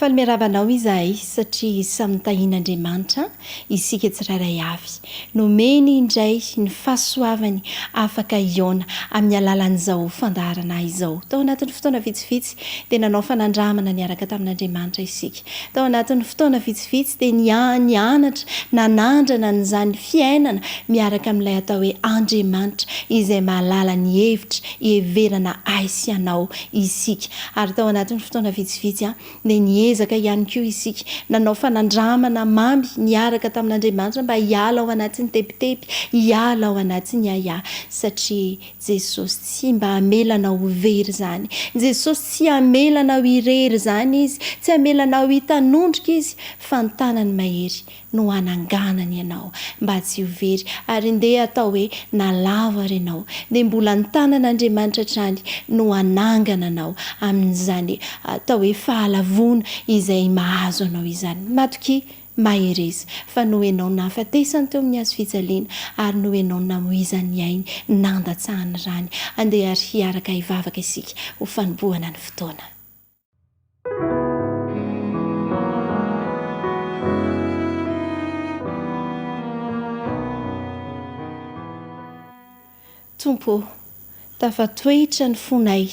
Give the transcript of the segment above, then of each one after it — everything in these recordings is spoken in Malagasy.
Mahafaly miarabanao izahay satria samy tahin'Andriamanitra isika tsirairay avy. Nomeny indray ny fahasoavany afaka iona amin'ny alalan'izao fandaharana izao. Tao anatin'ny fotoana vitsivitsy dia nanao fanandramana niaraka tamin'Andriamanitra isika. Tao anatin'ny fotoana vitsivitsy dia nianatra nanandrana n'izany fiainana miaraka amin'ilay atao hoe Andriamanitra izay mahalala ny hevitra hiheverana Anao isika. Ary tao anatin'ny fotoana vitsivitsy dia niezaka ihany koa isika nanao fanandramana mamy niaraka tamin'Andriamanitra mba hiala ao anatin'ny tepitepy, hiala ao anatin'ny aya satria Jesosy tsy mba hamelanao ho very zany. Jesosy tsy hamelanao hirery zany izy, tsy hamelanao hitanondrika izy fa ny tanany mahery no hananganany ianao mba tsy ho very ary ndeha atao hoe nalava renao dia mbola ny tanan'Andriamanitra hatrany no hanangana anao amin'izany atao hoe fahalavona izay mahazo anao izany. Matoki mahereza fa no enao nahafatesany teo amin'ny hazo fijaliana ary no enao namoizany ainy nandatsahany rany andeha ary hiaraka hivavaka isika ho fanombohana ny fotoana. Tompo, tafatoetra ny fonay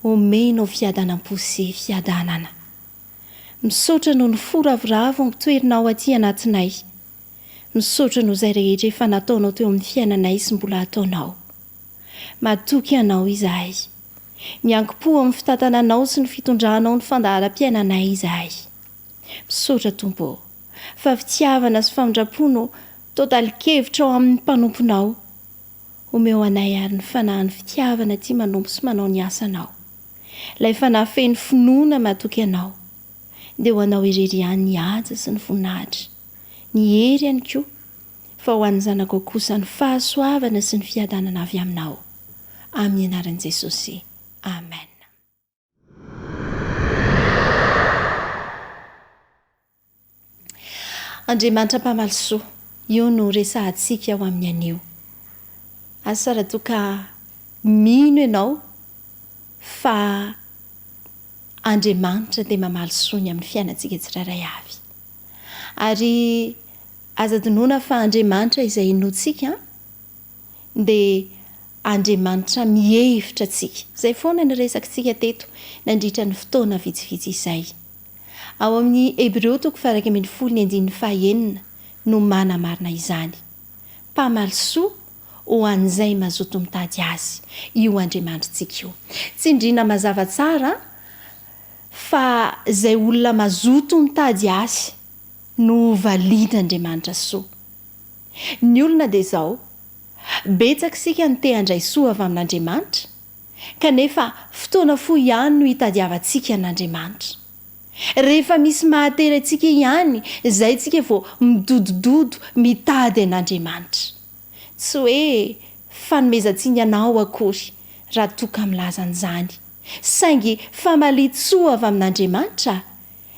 omenao fiadanam-po sy fiadanana. Misaotra noho ny foravoravo mitoerinao aty anatinay. Misaotra noho izay rehetra efa nataonao teo amin'ny fiainanay sy mbola ataonao. Matoky anao izahay. Miankim-po amin'ny fitantananao sy ny fitondranao ny fandaharam-piainanay izahay. Misaotra Tompo, fa fitiavana sy famindrapono totalikevitra ao amin'ny mpanomponao. Omeo anay ary ny fanahy ny fitiavana ty manompo sy manao ny asanao. Ilay fanahy feno finoana matoky anao. Dia ho anao irery ihany ny haja sy ny voninahitra. Ny hery ihany koa fa ho an'ny zanako kosa ny fahasoavana sy ny fiadanana avy aminao. Amin'ny anaran'i Jesosy. Amen. Andriamanitra mpamalisoa, io no resahantsika ao amin'ny anio. Asara toka mino ianao fa Andriamanitra dia mamalisoany amin'ny fiainantsika tsirairay avy. Ary aza dinoana fa Andriamanitra izay inoantsika dia Andriamanitra mihevitra antsika. Izay foana ny resakitsika teto nandritra ny fotoana vitsivitsy izay. Ao amin'ny Hebreo 1:9 no manamarina izany. Mpamalisoa ho an'izay mazoto mitady azy, io Andriamanitrantsika io. Tsy indrina mazava tsara fa izay olona mazoto mitady azy no valid'Andriamanitra soa. Ny olona dia izao, betsaka isika ny te handray soa avy amin'Andriamanitra, kanefa fotoana fohy ihany no hitadiavantsika an'Andriamanitra. Rehefa misy mahatery antsika ihany, izay tsika vao midodododo mitady an'Andriamanitra. Tsy hoe fanomezantsiny ianao akory raha toka milaza an'izany. Saingy famalitsoa avy amin'Andriamanitra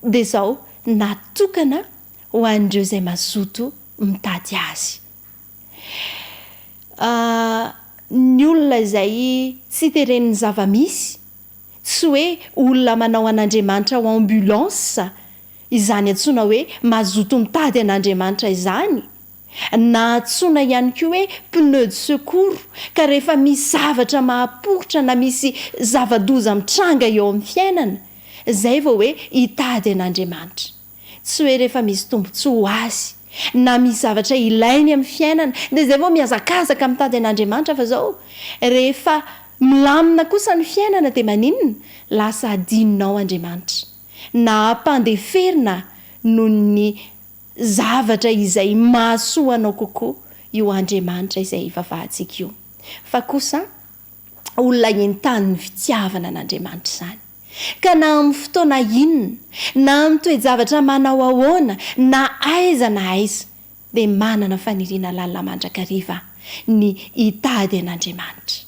dia izao natokana ho an'ireo izay mazoto mitady azy. Ny olona izay tsy teren'ny zava-misy, tsy hoe olona manao an'Andriamanitra ho ambulance, izany antsoina hoe mazoto mitady an'Andriamanitra izany, na antsoina ihany koa hoe pneu de secours, ka rehefa misy zavatra mahapoitra na misy zava-doza mitranga eo amin'ny fiainana, izay vao hoe hitady an'Andriamanitra. Tsy hoe rehefa misy tombontsoa ho azy na misy zavatra ilainy amin'ny fiainana dia izay vao mihazakazaka mitady an'Andriamanitra, fa izao rehefa milamina kosa ny fiainana dia maninona? Lasa adininao Andriamanitra na ampandeferina noho ny zavatra izay mahasoa anao kokoa io Andriamanitra izay ivavahantsika io. Fa kosa olona entany ny fitiavana an'Andriamanitra izany. Ka na amin'ny fotoana inona, na amin'ny toe-javatra manao ahoana, na aiza dia manana faniriana lalina mandrakariva ny hitady an'Andriamanitra.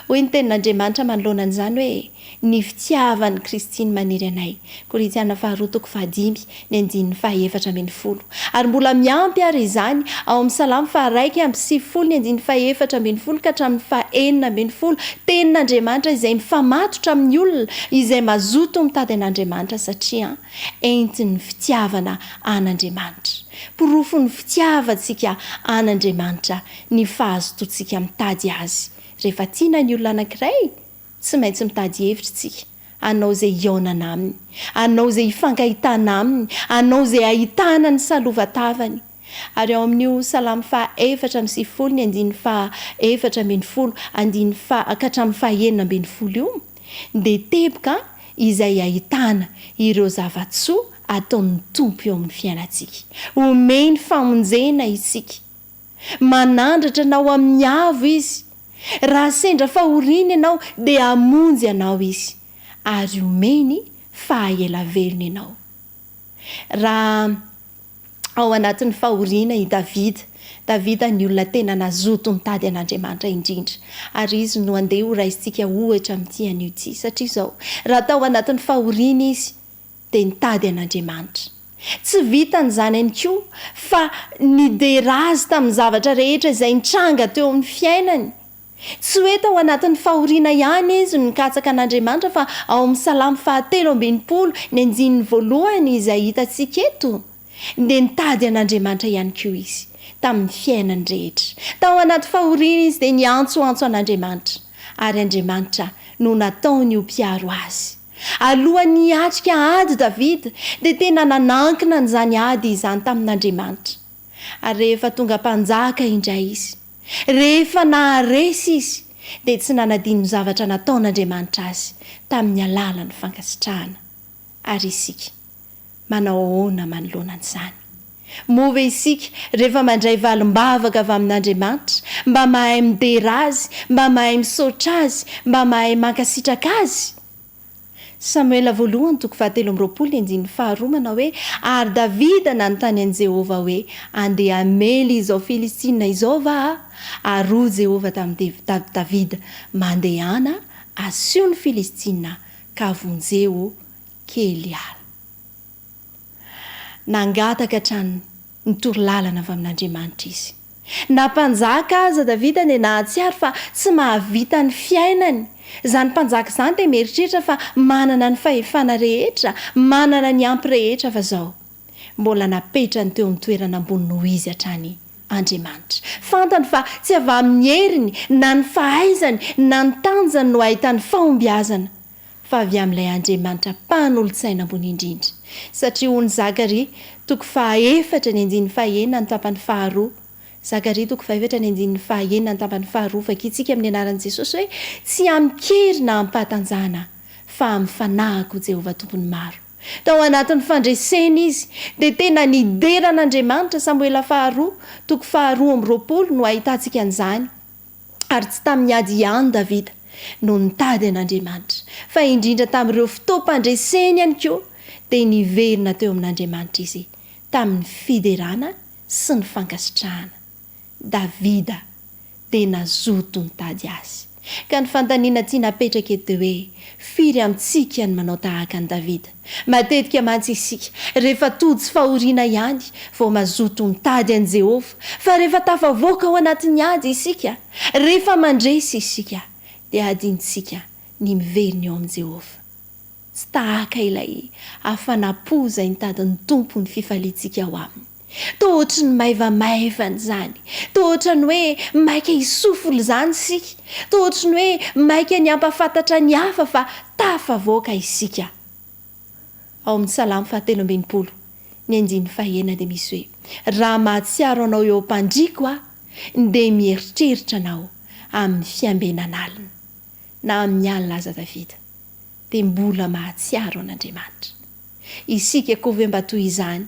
hoy ny tenin'Andriamanitra manoloana an'izany hoe ny fitiavan'ny Kristiny maniry anay. Korintiana 2:5-10 ary mbola miampy ary izany ao amin'ny Salamo 1:9-10 ka hatramin'ny 9:10 tenin'Andriamanitra izay mifamatotra amin'ny olona izay mazoto mitady an'Andriamanitra satria entin'ny fitiavana an'Andriamanitra. Porofon'ny fitiavantsika an'Andriamanitra ny fahazotoantsika mitady azy. Rehefa tiana ny olona anankiray, tsy maintsy mitady hevitra tsika. Anao izay ionana aminy, anao izay hifankahitana aminy, anao izay ahitana ny salovatavany. Ary ao amin'io Salamo 4:4-4:10 ka hatramin'ny 9:10 io dia teboka izay ahitana ireo zavatsoa ataon'ny tompo eo amin'ny fiainantsika. Omeny famonjena isika, manandratra anao amin'ny avo izy. Raha sendra fahoriana ianao dia hamonjy anao izy ary omeny fahaela velona ianao. Raha ao anatin'ny fahoriana i Davida ny olona tena nazoto mitady an'Andriamanitra indrindra, ary izy no andeha ho raisintsika ohatra amin'ity an'io ity. Satria izao, raha tao anatin'ny fahoriana izy dia nitady an'Andriamanitra. Tsy vitan'izany ihany koa fa niderazy tamin'ny zavatra rehetra izay nitranga teo amin'ny fiainany. Tsy hoe tao anatin'ny fahoriana ihany izy no nikatsaka an'Andriamanitra fa ao amin'ny Salamo 3:20 izay hitantsika eto dia nitady an'Andriamanitra ihany koa izy tamin'ny fiainany rehetra. Tao anaty fahoriana izy dia niantsoantso an'Andriamanitra ary Andriamanitra no nataony ho mpiaro azy. Alohan'ny hiatrika ady Davida dia tena nanankina n'izany ady izany tamin'Andriamanitra. Ary rehefa tonga mpanjaka indray izy, rehefa naharesy izy dia tsy nanadino zavatra nataon'Andriamanitra azy tamin'ny alalan'ny fankasitrahana. Ary isika manao ahoana manoloana an'izany? Mova isika rehefa mandray valim-bavaka avy amin'Andriamanitra mba mahay midera azy, mba mahay misaotra azy, mba mahay mankasitraka azy. Samuela 1:7-2 manao hoe ary Davida nanontany an'i Jehova hoe andeha hamely izao Filistina izao va? Ary Jehova tamin'ny Davida mandehana asio ny Filistina ka vonjeo Keliala. Nangataka hatrany nitory lalana avy amin'Andriamanitra izy. Nampanjaka aza Davida dia nahatsiaro fa tsy mahavita ny fiainany. Izany mpanjaka izany dia mieritreritra fa manana ny fahefana rehetra, manana ny ampy rehetra fa izao mbola napetrany teo amin'ny toerana ambony noho izy hatrany Andriamanitra. Fantany fa tsy avy amin'ny heriny na ny fahaizany na ny tanjany no ahitany fahombiazana fa avy amin'ilay Andriamanitra mpanolotsaina ambony indrindra. Satria hoy ny Zakaria 4:4-5 Zakaria 4:4-5 vakitsika amin'ny anaran'i Jesosy hoe tsy amikery na ampatanjana fa amfanahako Jehova tompony maro. Tao anatin'ny fandresena izy dia tena nideran'Andriamanitra. Samuela 2:20 no ahitantsika an'izany. Ary tsy tamin'ny ady ihany Davida no nitady an'Andriamanitra fa indrindra tamin'ireo fotoam-pandreseny ihany koa dia niverina teo amin'Andriamanitra izy tamin'ny fiderana sy ny fankasitrahana. Davida dia nazoto nitady azy. Ka ny fantaniana tia napetraka eto hoe firy amintsika ny manao tahaka an'i Davida. Matetika mantsy isika rehefa tojo fahoriana ihany vao mazoto mitady an'i Jehova, fa rehefa tafavoaka ao anatin'ny ady isika, rehefa mandresy isika dia adintsika ny miverina eo amin'i Jehova. Tsy tahaka ilay hafanam-po izay nitady ny tompo ny fifaliantsika ao aminy. Tohatra ny maivamaivana izany, tohatra ny hoe maika hisofolo izany isika, tohatra ny hoe maika ny ampafantatra ny hafa fa tafavoaka isika. Ao amin'ny Salamo 119:9 dia misy hoe raha mahatsiaro anao eo am-pandriako aho dia mieritreritra anao amin'ny fiambenana alina. Na amin'ny alina aza Davida dia mbola mahatsiaro an'Andriamanitra. Isika koa ve mba toy izany?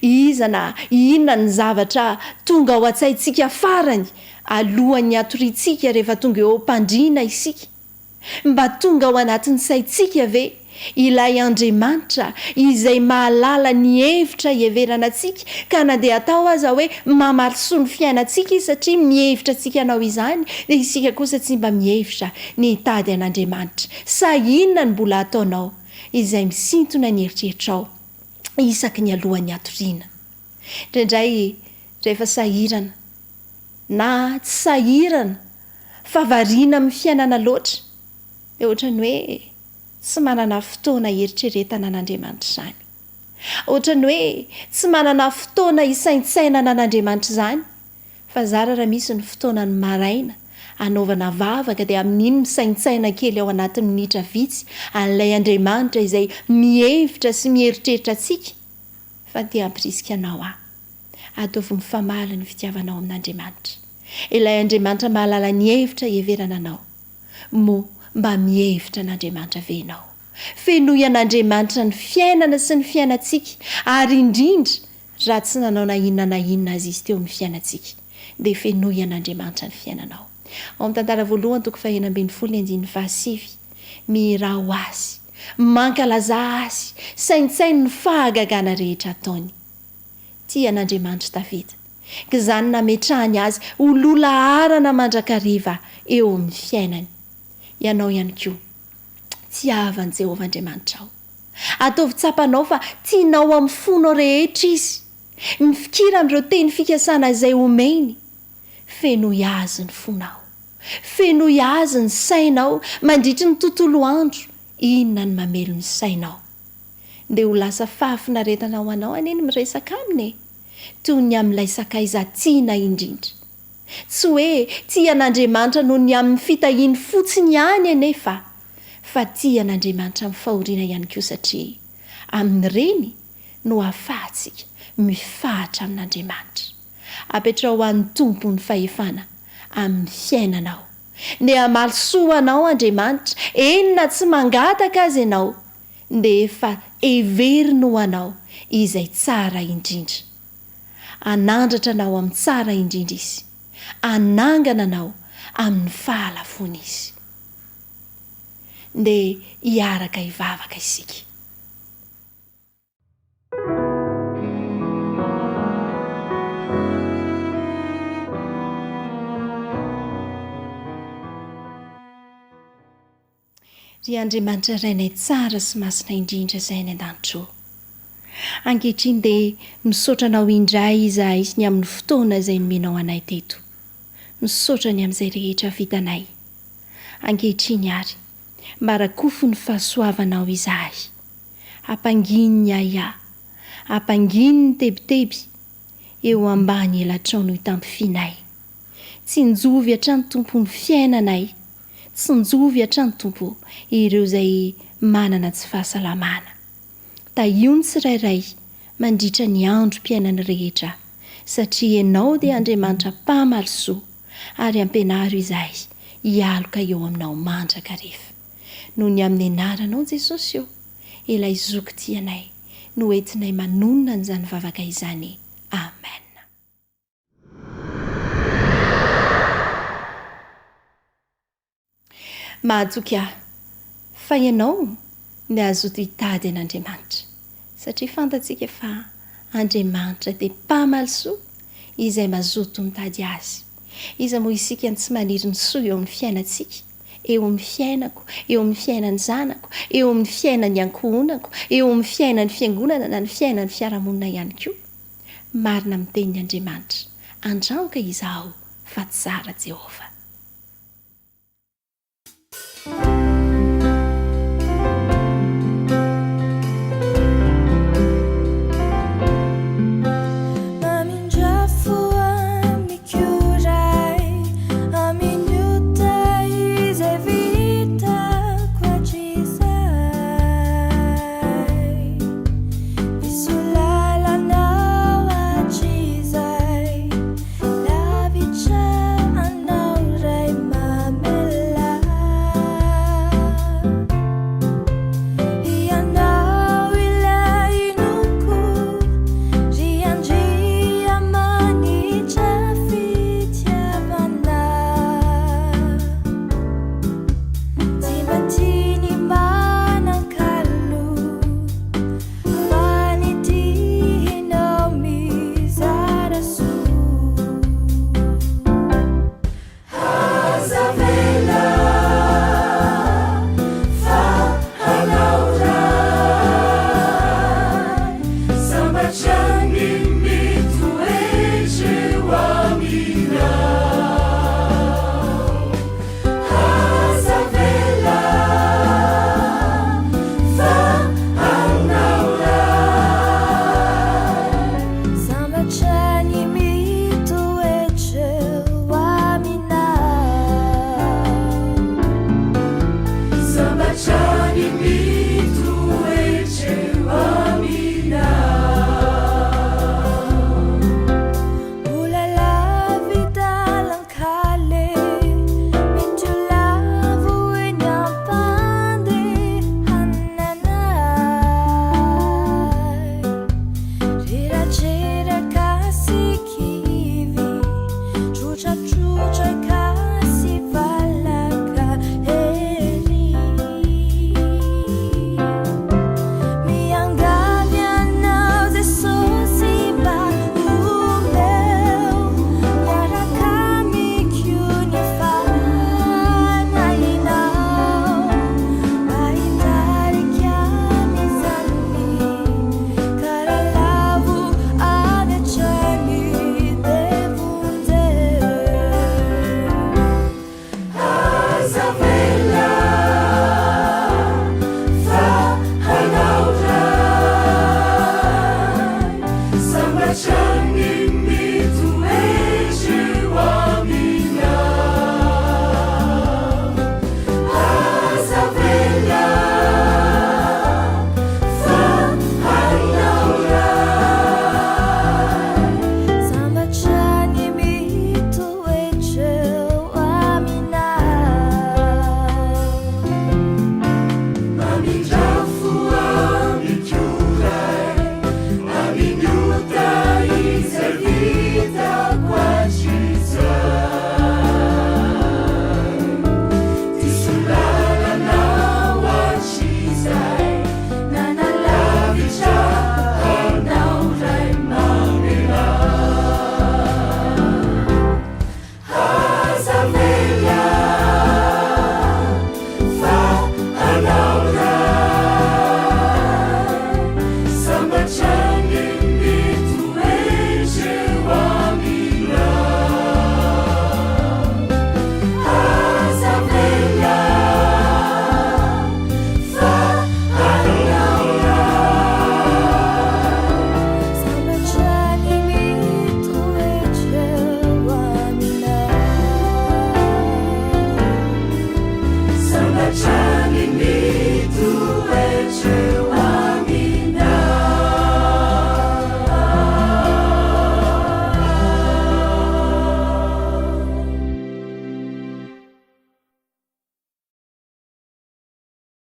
Iza na inona ny zavatra tonga ao an-tsaintsika farany alohan'ny hatoriantsika rehefa tonga eo am-pandriana isika? mba tonga ao anatin'ny saintsika ve ilay Andriamanitra izay mahalala ny hevitra hieverana antsika ka nandeha atao aza hoe mamarosoa ny fiainantsika izy satria mihevitra antsika anao izany dia isika kosa tsy mba mihevitra ny hitady an'Andriamanitra. Inona ny mbola ataonao izay misintona ny eritreritrao isaky ny alohan'ny hatoriana. Indraindray rehefa sahirana na tsy sahirana fa variana amin'ny fiainana loatra dia ohatrany hoe tsy manana fotoana eritreretana an'Andriamanitra izany. Ohatrany hoe tsy manana fotoana hisaintsainana an'Andriamanitra izany. Fa zara raha misy ny fotoana ny maraina anaovana vavaka dia amin'iny misaintsaina kely ao anatin'ny minitra vitsy an'ilay Andriamanitra izay mihevitra sy mieritreritra antsika fa tia hampirisika anao ataovy mifamaly ny fitiavanao amin'Andriamanitra. Ilay Andriamanitra mahalala ny hevitra hieverana anao mba mihevitra an'Andriamanitra ve ianao. Fenoy an'Andriamanitra ny fiainana sy ny fiainantsika ary indrindra raha tsy nanao na inona azy izy teo amin'ny fiainantsika dia fenoy an'Andriamanitra ny fiainanao. Ao amin'ny tantara voalohany toko 1:7 mihirao azy, mankalaza azy, saintsainy ny fahagagana rehetra ataony. Tia an'Andriamanitra Davida ka izany nametrahany azy ho lola arana mandrakariva eo amin'ny fiainany. Ianao ihany koa tiavan'i Jehovah Andriamanitra ao. Ataovy tsapanao fa tianao amin'ny fonao rehetra izy. Mifikira amin'ireo teny fikasana izay omeny. Fenoy azy ny fonao. Fenoy azy ny sainao mandritry ny tontolo andro. Inona ny mamelo ny sainao. Dia ho lasa fahafinaretana ho anao aneny miresaka aminy. Toy ny amin'ilay sakaiza tiana indrindra. Tsy hoe tia an'Andriamanitra noho ny amin'ny fitahiany fotsiny ihany anefa fa tia an'Andriamanitra amin'ny fahoriana ihany koa satria amin'ireny no ahafahantsika mifahatra amin'Andriamanitra. Apetrao ho an'ny tompo ny fahefana amin'ny fiainanao. Dia hamaly soa anao Andriamanitra, enina tsy mangataka azy ianao dia efa heverina ho anao izay tsara indrindra. Anandratra anao amin'ny tsara indrindra izy. Anangana anao amin'ny fahalafona izy. Dia hiaraka hivavaka isika. Ry Andriamanitra rainay tsara sy masina indrindra izay any an-danitro. Ankehitriny dia misaotra anao indray izahay ny amin'ny fotoana izay nomenao anay teto. Misaotra ny amin'izay rehetra vitanay. Ankehitriny ary mba rakofo ny fahasoavanao izahay. Hampanginy ny aia, hampanginy ny tebiteby eo ambany elatrano hitampifinay. Tsy njovy hatrany tompo ny fiainanay. Tsy njovy hatrany tompo ireo izay manana tsy fahasalamana. Tahiony tsirairay mandritra ny androm-piainany rehetra satria ianao dia Andriamanitra mpamaly soa ary ampenaro izahay hialoka eo aminao mandrakariva. Noho ny amin'ny anaranao Jesosy eo ilay zoky tianay no entinay manonona an'izany vavaka izany. Amen. Mahatoky ahy fa ianao ny azoto hitady an'Andriamanitra satria fantatsika fa Andriamanitra dia mpamaly soa izay mazoto mitady azy. Iza moa isika ny tsy maniry ny soa eo amin'ny fiainantsika, eo amin'ny fiainako, eo amin'ny fiainan'ny zanako, eo amin'ny fiainan'ny ankohonako, eo amin'ny fiainan'ny fiangonana na ny fiainan'ny fiarahamonina ihany koa. Marina amin'ny tenin'Andriamanitra, andraoka izaho fa tsara Jehovah.